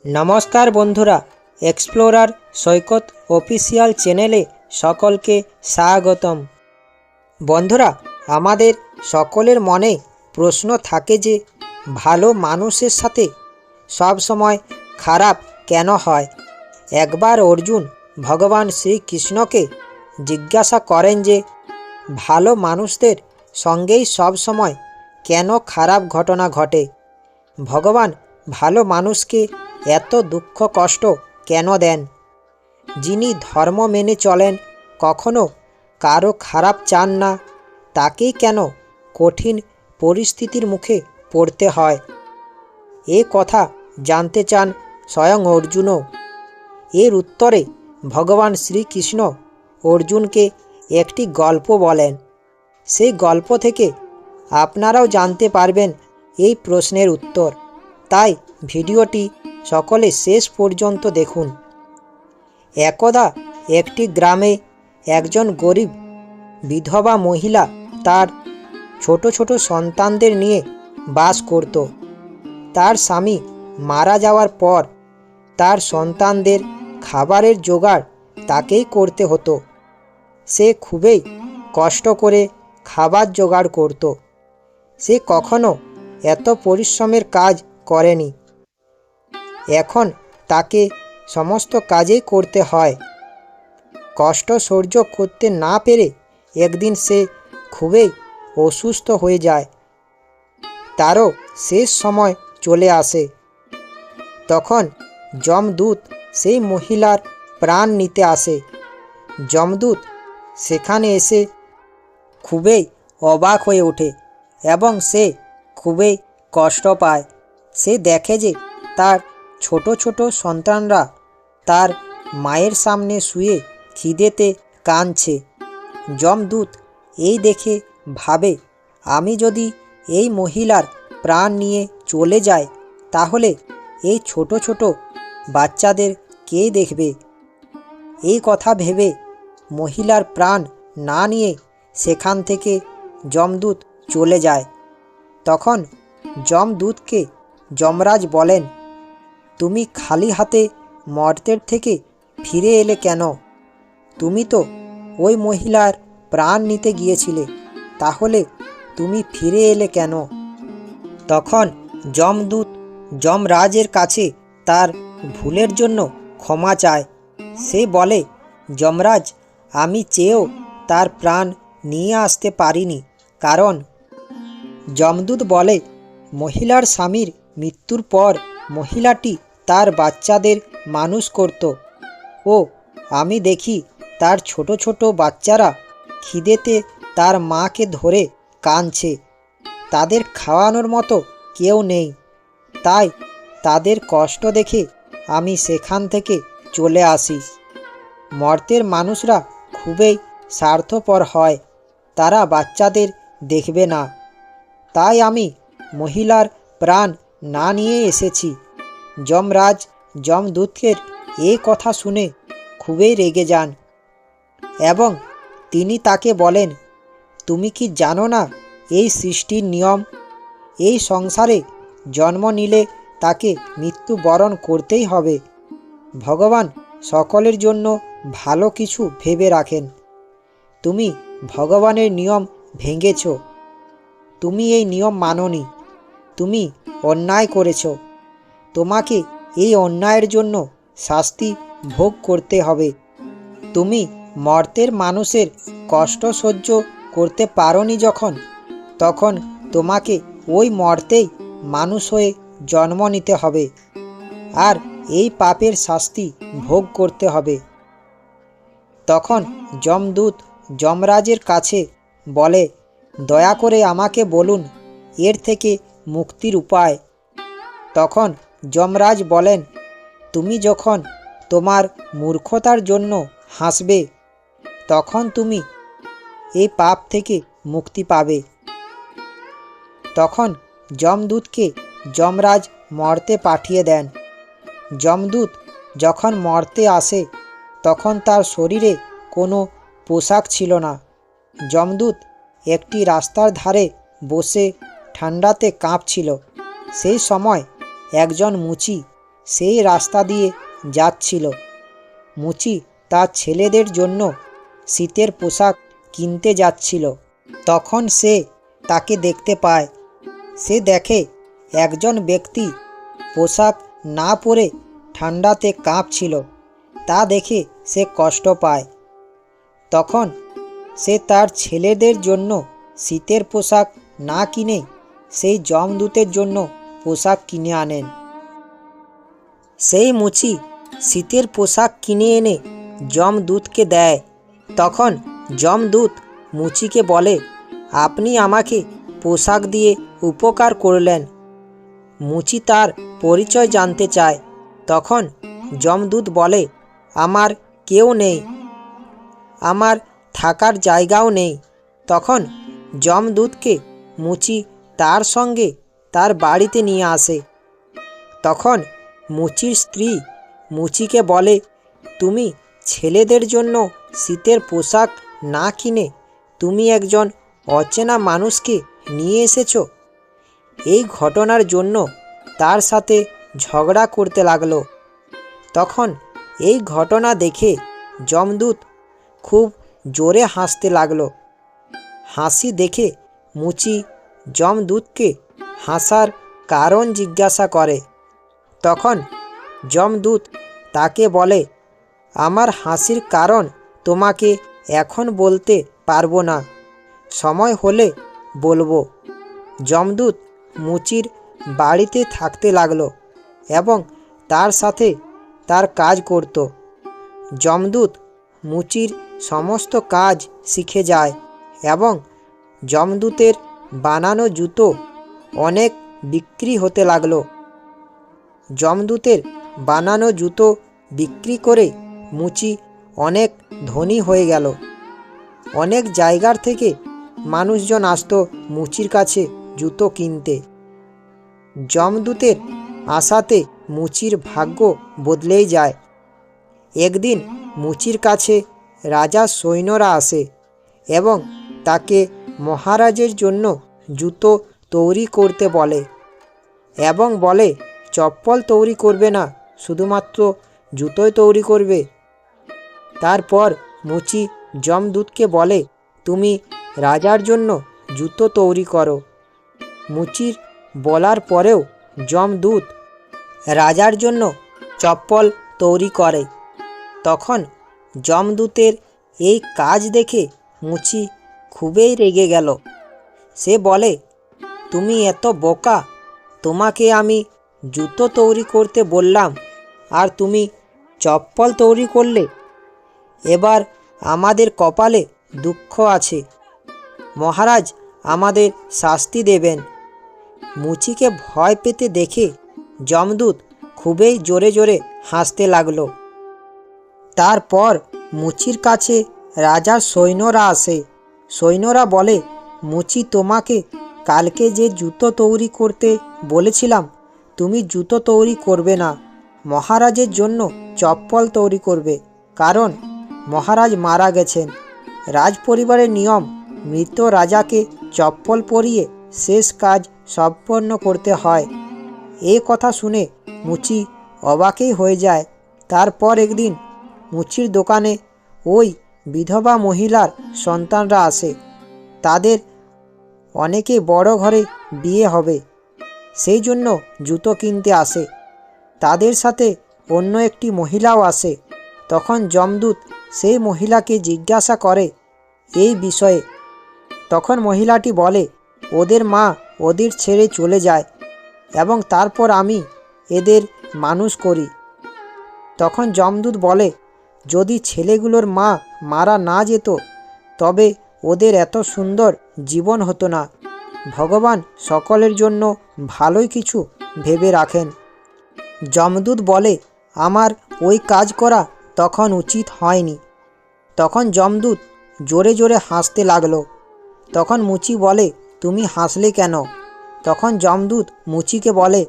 নমস্কার বন্ধুরা, এক্সপ্লোরার সৈকত অফিসিয়াল চ্যানেলে সকলকে স্বাগতম। বন্ধুরা, আমাদের সকলের মনে প্রশ্ন থাকে যে ভালো মানুষের সাথে সব সময় খারাপ কেন হয়। একবার অর্জুন ভগবান শ্রীকৃষ্ণকে জিজ্ঞাসা করেন যে ভালো মানুষদের সঙ্গেই সব সময় কেন খারাপ ঘটনা ঘটে। ভগবান ভালো মানুষকে এত দুঃখ কষ্ট কেন দেন? যিনি ধর্ম মেনে চলেন, কখনো কারো খারাপ চান না, তাকেই কেন কঠিন পরিস্থিতির মুখে পড়তে হয়? এ কথা জানতে চান স্বয়ং অর্জুনও। এর উত্তরে ভগবান শ্রীকৃষ্ণ অর্জুনকে একটি গল্প বলেন। সেই গল্প থেকে আপনারাও জানতে পারবেন এই প্রশ্নের উত্তর। তাই ভিডিওটি সকলে শেষ পর্যন্ত দেখুন। একদা একটি গ্রামে একজন গরিব বিধবা মহিলা তার ছোট ছোট সন্তানদের নিয়ে বাস করত। তার স্বামী মারা যাওয়ার পর তার সন্তানদের খাবারের জোগাড় তাকেই করতে হতো। সে খুবই কষ্ট করে খাবার জোগাড় করত। সে কখনো এত পরিশ্রমের কাজ করেনি। এখন তাকে সমস্ত কাজেই করতে হয়। কষ্ট সহ্য করতে না পেরে একদিন সে খুবই অসুস্থ হয়ে যায়। তারও শেষ সময় চলে আসে। তখন যমদূত সেই মহিলার প্রাণ নিতে আসে। যমদূত সেখানে এসে খুবই অবাক হয়ে ওঠে এবং সে খুবই কষ্ট পায়। সে দেখে যে তার ছোট ছোট সন্তানরা তার মায়ের সামনে শুয়ে খিদেতে কাঁদছে। যমদূত এই দেখে ভাবে, আমি যদি এই মহিলার প্রাণ নিয়ে চলে যাই, তাহলে এই ছোট ছোট বাচ্চাদের কে দেখবে? এই কথা ভেবে মহিলার প্রাণ না নিয়ে সেখান থেকে যমদূত চলে যায়। তখন যমদূতকে যমরাজ বলেন, তুমি খালি হাতে মর্তের থেকে ফিরে এলে কেন? তুমি তো ওই মহিলার প্রাণ নিতে গিয়েছিলে, তাহলে তুমি ফিরে এলে কেন? তখন যমদূত যমরাজের কাছে তার ভুলের জন্য ক্ষমা চায়। সে বলে, যমরাজ, আমি চেয়েও তার প্রাণ নিয়ে আসতে পারিনি। কারণ যমদূত বলে, মহিলার স্বামীর মৃত্যুর পর মহিলাটি তার বাচ্চাদের মানুষ করত। ও আমি দেখি তার ছোট ছোট বাচ্চারা খিদেতে তার মাকে ধরে কাঁদছে। তাদের খাওয়ানোর মতো কেউ নেই। তাই তাদের কষ্ট দেখে আমি সেখান থেকে চলে আসি। মর্তের মানুষরা খুবই স্বার্থপর হয়, তারা বাচ্চাদের দেখবে না। তাই আমি মহিলার প্রাণ না নিয়ে এসেছি। যমরাজ যমদূতের এই কথা শুনে খুবই রেগে যান এবং তিনি তাকে বলেন, তুমি কি জানো না এই সৃষ্টির নিয়ম? এই সংসারে জন্ম নিলে তাকে মৃত্যুবরণ করতেই হবে। ভগবান সকলের জন্য ভালো কিছু ভেবে রাখেন। তুমি ভগবানের নিয়ম ভেঙেছ। তুমি এই নিয়ম মানোনি। তুমি অন্যায় করেছ। তোমাকে এই অন্যায়ের জন্য শাস্তি ভোগ করতে হবে। তুমি মর্তের মানুষের কষ্ট সহ্য করতে পারোনি যখন, তখন তোমাকে ওই মর্তেই মানুষ হয়ে জন্ম নিতে হবে আর এই পাপের শাস্তি ভোগ করতে হবে। তখন যমদূত যমরাজের কাছে বলে, দয়া করে আমাকে বলুন এর থেকে মুক্তির উপায়। তখন যমরাজ বলেন, তুমি যখন তোমার মূর্খতার জন্য হাসবে, তখন তুমি এই পাপ থেকে মুক্তি পাবে। তখন যমদূতকে যমরাজ মর্তে পাঠিয়ে দেন। যমদূত যখন মর্তে আসে, তখন তার শরীরে কোনো পোশাক ছিল না। যমদূত একটি রাস্তার ধারে বসে ঠান্ডাতে কাঁপছিল। সেই সময় একজন মুচি সেই রাস্তা দিয়ে যাচ্ছিল। মুচি তার ছেলেদের জন্য শীতের পোশাক কিনতে যাচ্ছিল। তখন সে তাকে দেখতে পায়। সে দেখে একজন ব্যক্তি পোশাক না পরে ঠান্ডাতে কাঁপছিল। তা দেখে সে কষ্ট পায়। তখন সে তার ছেলেদের জন্য শীতের পোশাক না কিনে সেই যমদূতের জন্য পোশাক কিনে আনেন। সেই মুচি শীতের পোশাক কিনে এনে যমদূতকে দেয়। তখন যমদূত মুচিকে বলে, আপনি আমাকে পোশাক দিয়ে উপকার করলেন। মুচি তার পরিচয় জানতে চায়। তখন যমদূত বলে, আমার কেউ নেই, আমার থাকার জায়গাও নেই। তখন যমদূতকে মুচি তার সঙ্গে তার বাড়িতে নিয়ে আসে। তখন মুচির স্ত্রী মুচিকে বলে, তুমি ছেলেদের জন্য শীতের পোশাক না কিনে তুমি একজন অচেনা মানুষকে নিয়ে এসেছো। এই ঘটনার জন্য তার সাথে ঝগড়া করতে লাগলো। তখন এই ঘটনা দেখে যমদূত খুব জোরে হাসতে লাগলো। হাসি দেখে মুচি যমদূতকে হাসার কারণ জিজ্ঞাসা করে। তখন যমদূত তাকে বলে, আমার হাসির কারণ তোমাকে এখন বলতে পারবো না, সময় হলে বলবো। যমদূত মুচির বাড়িতে থাকতে লাগলো এবং তার সাথে তার কাজ করত। যমদূত মুচির সমস্ত কাজ শিখে যায় এবং যমদূতের বানানো জুতো অনেক বিক্রি হতে লাগলো। যমদূতের বানানো জুতো বিক্রি করে মুচি অনেক ধনী হয়ে গেল। অনেক জায়গার থেকে মানুষজন আসতো মুচির কাছে জুতো কিনতে। যমদূতের আশাতে মুচির ভাগ্য বদলেই যায়। একদিন মুচির কাছে রাজার সৈন্যরা আসে এবং তাকে মহারাজের জন্য জুতো তৈরি করতে বলে এবং বলে, চপ্পল তৈরি করবে না, শুধুমাত্র জুতোই তৈরি করবে। তারপর মুচি যমদূতকে বলে, তুমি রাজার জন্য জুতো তৈরি করো। মুচির বলার পরেও যমদূত রাজার জন্য চপ্পল তৈরি করে। তখন যমদূতের এই কাজ দেখে মুচি খুবই রেগে গেল। সে বলে, তুমি এত বোকা, তোমাকে আমি জুতো তৈরি করতে বললাম আর তুমি চপ্পল তৈরি করলে। এবার আমাদের কপালে দুঃখ আছে, মহারাজ আমাদের শাস্তি দেবেন। মুচিকে ভয় পেতে দেখে যমদূত খুবই জোরে জোরে হাসতে লাগলো। তারপর মুচির কাছে রাজার সৈন্যরা আসে। সৈন্যরা বলে, মুচি তোমাকে কালকে যে জুতো তৈরি করতে বলেছিলাম, তুমি জুতো তৈরি করবে না, মহারাজের জন্য চপ্পল তৈরি করবে, কারণ মহারাজ মারা গেছেন। রাজ পরিবারের নিয়ম মৃত রাজাকে চপ্পল পরিয়ে শেষ কাজ সম্পন্ন করতে হয়। এই কথা শুনে মুচি অবাকই হয়ে যায়। তারপর একদিন মুচির দোকানে ওই বিধবা মহিলার সন্তানরা আসে। তাদের অনেকে বড় ঘরে বিয়ে হবে, সেই জন্য জুতো কিনতে আসে। তাদের সাথে অন্য একটি মহিলাও আসে। তখন যমদূত সেই মহিলাকে জিজ্ঞাসা করে এই বিষয়ে। তখন মহিলাটি বলে, ওদের মা ওদের ছেড়ে চলে যায় এবং তারপর আমি এদের মানুষ করি। তখন যমদূত বলে, যদি ছেলেগুলোর মা মারা না যেত তবে ওদের এত সুন্দর জীবন হতো না। ভগবান সকলের জন্য ভালোই কিছু ভেবে রাখেন। যমদূত বলে, আমার ওই কাজ করা তখন উচিত হয়নি। তখন যমদূত জোরে জোরে হাসতে লাগলো। তখন মুচি বলে, তুমি হাসলে কেন? তখন যমদূত মুচিকে বলে,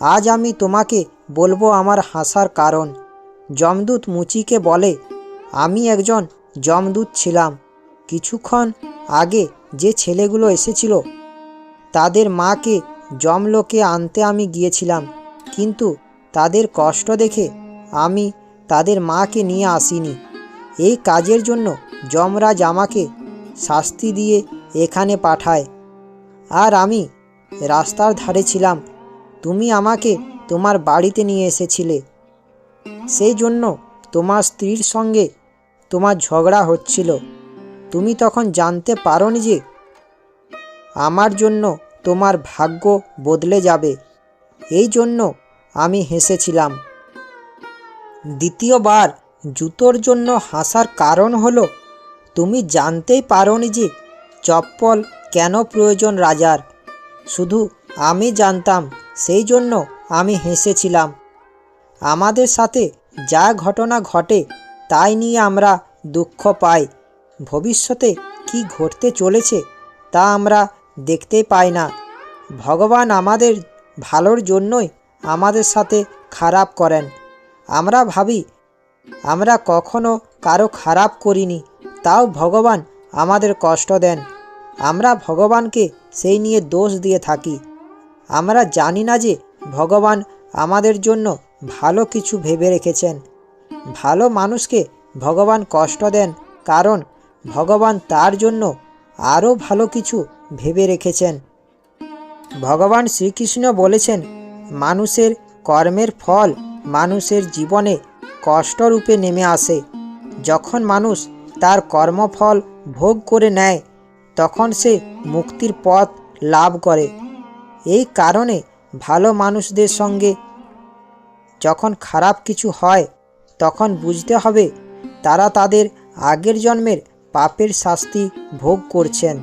আজ আমি তোমাকে বলবো আমার হাসার কারণ। যমদূত মুচিকে বলে, আমি একজন যমদূত ছিলাম। কিছুক্ষণ আগে যে ছেলেগুলো এসেছিল তাদের মাকে যমলোকে আনতে আমি গিয়েছিলাম, কিন্তু তাদের কষ্ট দেখে আমি তাদের মাকে নিয়ে আসিনি। এই কাজের জন্য যমরাজ আমাকে শাস্তি দিয়ে এখানে পাঠায়। আর আমি রাস্তার ধারে ছিলাম, তুমি আমাকে তোমার বাড়িতে নিয়ে এসেছিলে। সেই জন্য তোমার স্ত্রীর সঙ্গে তোমার ঝগড়া হচ্ছিল। তুমি তখন জানতে পারোনি যে আমার জন্য তোমার ভাগ্য বদলে যাবে। এই জন্য আমি হেসেছিলাম। দ্বিতীয়বার জুতোর জন্য হাসার কারণ হলো তুমি জানতেই পারোনি যে চপ্পল কেন প্রয়োজন রাজার। শুধু আমি জানতাম, সেই জন্য আমি হেসেছিলাম। আমাদের সাথে যা ঘটনা ঘটে তাই নিয়ে আমরা দুঃখ পাই। ভবিষ্যতে কি ঘটতে চলেছে তা আমরা দেখতে পাই না। ভগবান আমাদের ভালোর জন্যই আমাদের সাথে খারাপ করেন। আমরা ভাবি আমরা কখনো কারো খারাপ করিনি, তাও ভগবান আমাদের কষ্ট দেন। আমরা ভগবানকে সেই নিয়ে দোষ দিয়ে থাকি। আমরা জানি না যে ভগবান আমাদের জন্য ভালো কিছু ভেবে রেখেছেন। ভালো মানুষকে ভগবান কষ্ট দেন কারণ ভগবান তার জন্য আরও ভালো কিছু ভেবে রেখেছেন। ভগবান শ্রীকৃষ্ণ বলেছেন, মানুষের কর্মের ফল মানুষের জীবনে কষ্টরূপে নেমে আসে। যখন মানুষ তার কর্মফল ভোগ করে নেয় তখন সে মুক্তির পথ লাভ করে। এই কারণে ভালো মানুষদের সঙ্গে যখন খারাপ কিছু হয় তখন বুঝতে হবে তারা তাদের আগের জন্মের পাপের শাস্তি ভোগ করছেন।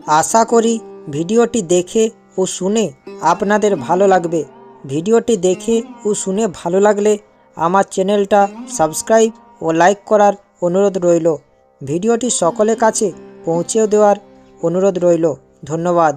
আশা করি ভিডিওটি দেখে ও শুনে আপনাদের ভালো লাগবে। ভিডিওটি দেখে ও শুনে ভালো লাগলে আমার চ্যানেলটা সাবস্ক্রাইব ও লাইক করার অনুরোধ রইল। ভিডিওটি সকলের কাছে পৌঁছে দেওয়ার অনুরোধ রইল। ধন্যবাদ।